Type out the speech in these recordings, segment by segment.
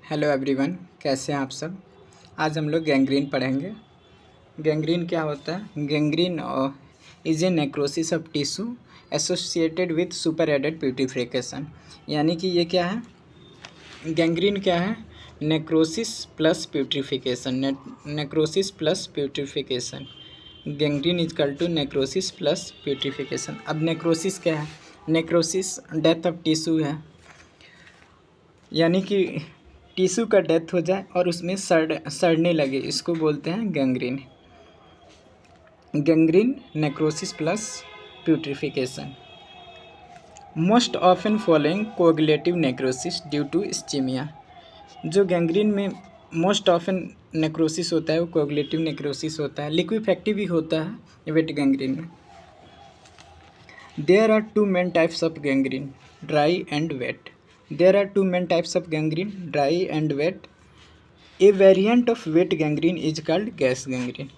Hello everyone, कैसे हैं आप सब। आज हम लोग गैंग्रीन पढ़ेंगे। गैंग्रीन क्या होता है? Gangrene is a necrosis of tissue associated with super added purification. यानी कि ये क्या है? गैंग्रीन क्या है? Necrosis plus purification. Necrosis plus purification. Gangrene is equal to necrosis plus purification. अब नेक्रोसिस क्या है? नेक्रोसिस डेथ ऑफ टिश्यू है, यानी कि टिश्यू का डेथ हो जाए और उसमें सड़ने लगे, इसको बोलते हैं gangrene. Gangrene necrosis plus putrefaction. Most often following coagulative necrosis due to ischaemia. जो गैंग्रीन में मोस्ट ऑफन नेक्रोसिस होता है वो कोगुलेटिव नेक्रोसिस होता है। लिक्विफेक्टिव भी होता है वेट गैंग्रीन में। There are two main types of gangrene, dry and wet. There are two main types of gangrene, dry and wet. A variant of wet gangrene is called gas gangrene.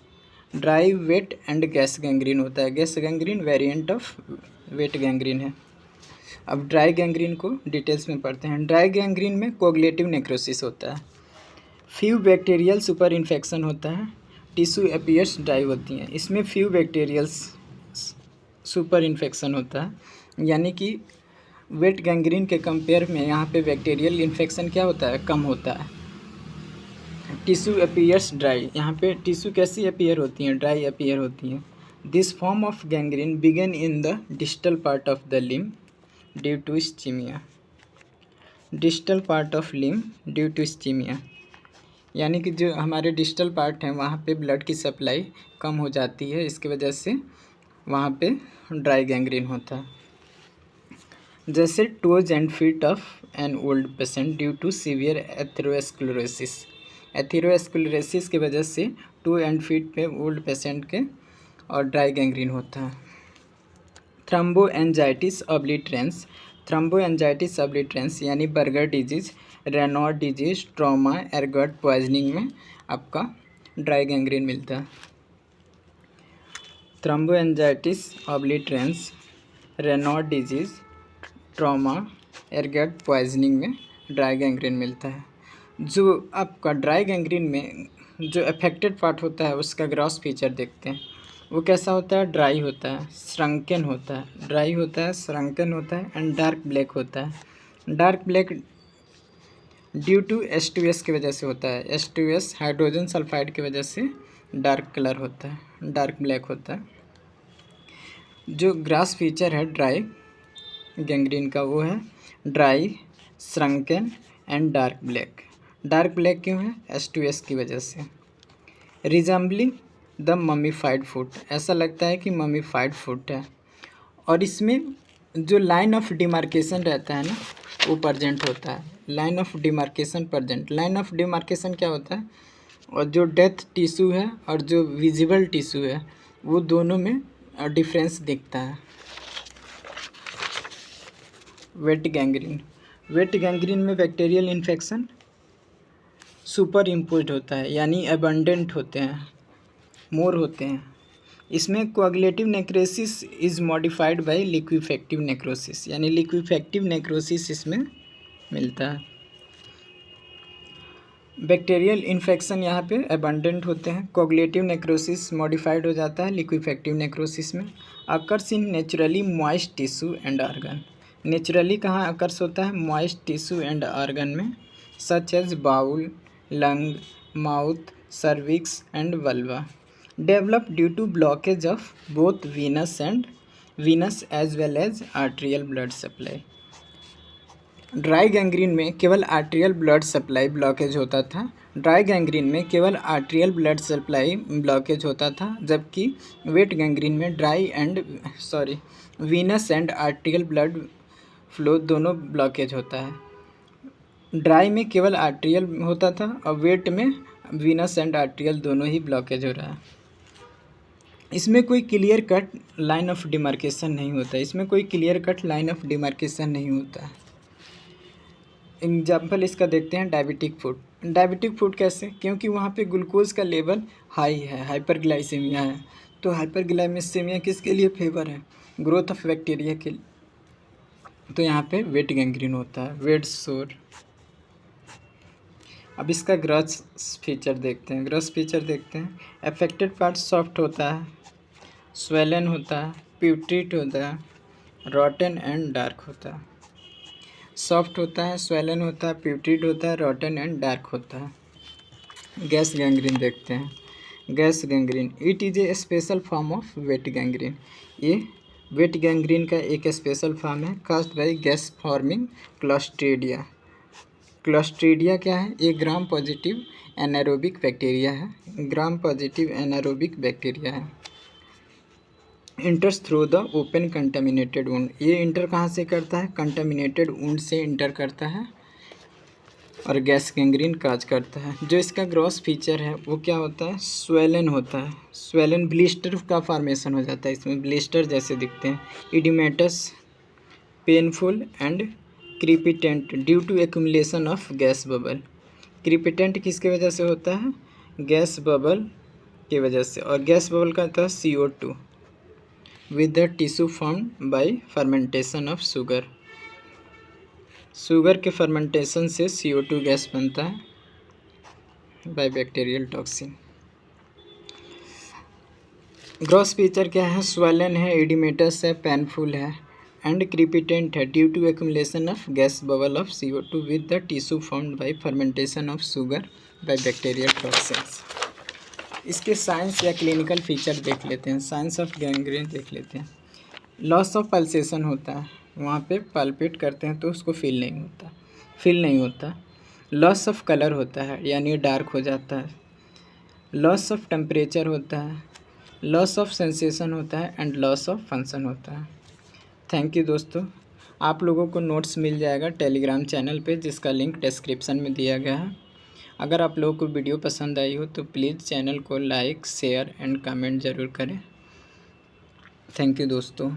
Dry, wet and gas gangrene होता है। gas gangrene variant of wet gangrene है। अब dry gangrene को details में पढ़ते हैं। Dry gangrene में coagulative necrosis होता है, फ्यू बैक्टीरियल सुपर इन्फेक्शन होता है, टिश्यू अपीयर्स ड्राई होती हैं। इसमें फ्यू बैक्टीरियल्स सुपर इन्फेक्शन होता है, यानी कि वेट गैंग्रीन के कंपेयर में यहाँ पे बैक्टीरियल इन्फेक्शन क्या होता है? कम होता है। टिश्यू अपीयर्स ड्राई, यहाँ पे टिश्यू कैसी अपीयर होती हैं? ड्राई अपीयर होती हैं। This form of gangrene begin in the distal part of the limb due to ischaemia. Distal part of limb due to ischaemia, यानी कि जो हमारे डिस्टल पार्ट हैं वहाँ पे ब्लड की सप्लाई कम हो जाती है, इसकी वजह से वहाँ पे ड्राई गैंग्रीन होता है। जैसे toes and feet of an old patient due to severe atherosclerosis. Atherosclerosis की वजह से टो एंड फीट पे ओल्ड पेशेंट के और ड्राई गैंग्रीन होता है। थ्रोम्बोएंजाइटिस ऑब्लिटरेंस। थ्रोम्बोएंजाइटिस ऑब्लिटरेंस यानी Buerger disease, Raynaud disease, trauma, ergot poisoning में आपका ड्राई गैंग्रीन मिलता है। Thromboangiitis obliterans, Raynaud disease, trauma, ergot poisoning में ड्राई गैंग्रीन मिलता है। जो आपका ड्राई गैंग्रीन में जो अफेक्टेड पार्ट होता है उसका ग्रॉस फीचर देखते हैं। वो कैसा होता है? ड्राई होता है, श्रंकन होता है। ड्राई होता है, श्रंकन होता है एंड डार्क ब्लैक होता है। Dark black due to H2S की वजह से होता है। H2S हाइड्रोजन सल्फाइड की वजह से डार्क कलर होता है, डार्क ब्लैक होता है। जो ग्रास फीचर है ड्राई गैंग्रीन का वो है dry, shrunken and dark black. Dark black क्यों है? H2S की वजह से। रिजेंबलिंग द ममीफाइड फुट, ऐसा लगता है कि ममीफाइड फुट है। और इसमें जो लाइन ऑफ डिमार्केशन रहता है ना वो प्रेजेंट होता है। Line of demarcation present. Line of demarcation क्या होता है? और जो डेथ टिश्यू है और जो विजिबल टिश्यू है वो दोनों में डिफरेंस दिखता है। Wet gangrene. वेट गैंग्रीन में बैक्टीरियल इन्फेक्शन सुपर इम्पोज्ड होता है, यानी अबंडेंट होते हैं, मोर होते हैं। इसमें coagulative necrosis is modified by liquefactive necrosis, यानी लिक्विफेक्टिव नेक्रोसिस इसमें मिलता है। बैक्टीरियल इन्फेक्शन यहाँ पे अबंडेंट होते हैं। कोअगुलेटिव नेक्रोसिस मॉडिफाइड हो जाता है लिक्विफेक्टिव नेक्रोसिस में। Occurs in naturally moist tissue and organ. Naturally कहाँ अकर्स होता है? मॉइस्ट टिश्यू एंड ऑर्गन में, such as bowel, lung, mouth, cervix and vulva. Develop due to blockage of both venous as well as arterial blood supply. Dry gangrene में केवल arterial blood supply blockage होता था। Dry gangrene में केवल arterial blood supply blockage होता था, जबकि wait gangrene में Venus and arterial blood flow दोनों ब्लॉकेज होता है। ड्राई में केवल आर्टेरियल होता था और वेट में वीनस एंड आर्टेरियल दोनों ही ब्लॉकेज हो रहा है। इसमें कोई clear cut line of demarcation नहीं होता। इसमें कोई clear cut line of demarcation नहीं होता है। एग्जाम्पल इसका देखते हैं, डायबिटिक फूड। डायबिटिक फूड कैसे? क्योंकि वहाँ पे ग्लूकोज का लेवल हाई है, हाइपरग्लाइसेमिया है। तो हाइपरग्लाइसेमिया किसके लिए फेवर है? ग्रोथ ऑफ बैक्टीरिया के लिए। तो यहाँ पे वेट गैंग्रीन होता है। वेट सोर। अब इसका ग्रॉस फीचर देखते हैं। ग्रॉस फीचर देखते हैं। अफेक्टेड पार्ट सॉफ्ट होता है, स्वेलन होता है, प्यूट्रिट होता है, रॉटन एंड डार्क होता है। सॉफ्ट होता है, स्वेलन होता है, प्यूट्रिट होता है, रॉटन एंड डार्क होता है। गैस गैंग्रीन देखते हैं। Gas gangrene it is a special form of weight gangrene. ये वेट गैंग्रीन का एक स्पेशल फॉर्म है, कास्ड बाई गैस फॉर्मिंग क्लॉस्ट्रीडिया। क्लॉस्ट्रीडिया क्या है? ये ग्राम पॉजिटिव एनारोबिक बैक्टीरिया है। ग्राम पॉजिटिव एनारोबिक बैक्टीरिया है। इंटर्स through the open contaminated wound. ये इंटर कहाँ से करता है? कंटामिनेटेड वुंड से इंटर करता है और गैस गैंग्रीन काज करता है। जो इसका ग्रॉस फीचर है वो क्या होता है? स्वेलन होता है। स्वेलन ब्लिस्टर का फॉर्मेशन हो जाता है, इसमें ब्लिस्टर जैसे दिखते हैं। Oedematous, painful and crepitant due to accumulation of gas bubble. Crepitant किसके वजह से होता है? गैस बबल की वजह से। और गैस बबल का होता है CO2 with the tissue formed by fermentation of sugar. Sugar के फर्मेंटेशन से CO2 गैस बनता है bye bacterial toxin. Gross feature क्या है? स्वेलन है, इडिमेटस है, पेनफुल है एंड क्रीपिटेंट है due to accumulation of gas bubble of CO2 with the tissue formed by fermentation of sugar by bacterial toxins. इसके साइंस या क्लिनिकल फीचर देख लेते हैं। साइंस ऑफ गैंग्रीन देख लेते हैं। लॉस ऑफ पल्सेशन होता है, वहाँ पे पल्पेट करते हैं तो उसको फील नहीं होता। लॉस ऑफ कलर होता है, यानी डार्क हो जाता है। लॉस ऑफ टेम्परेचर होता है, लॉस ऑफ सेंसेशन होता है एंड लॉस ऑफ फंक्शन होता है। थैंक यू दोस्तों। आप लोगों को नोट्स मिल जाएगा टेलीग्राम चैनल पे, जिसका लिंक डिस्क्रिप्शन में दिया गया है। अगर आप लोगों को वीडियो पसंद आई हो तो प्लीज़ चैनल को लाइक, शेयर एंड कमेंट ज़रूर करें। थैंक यू दोस्तों।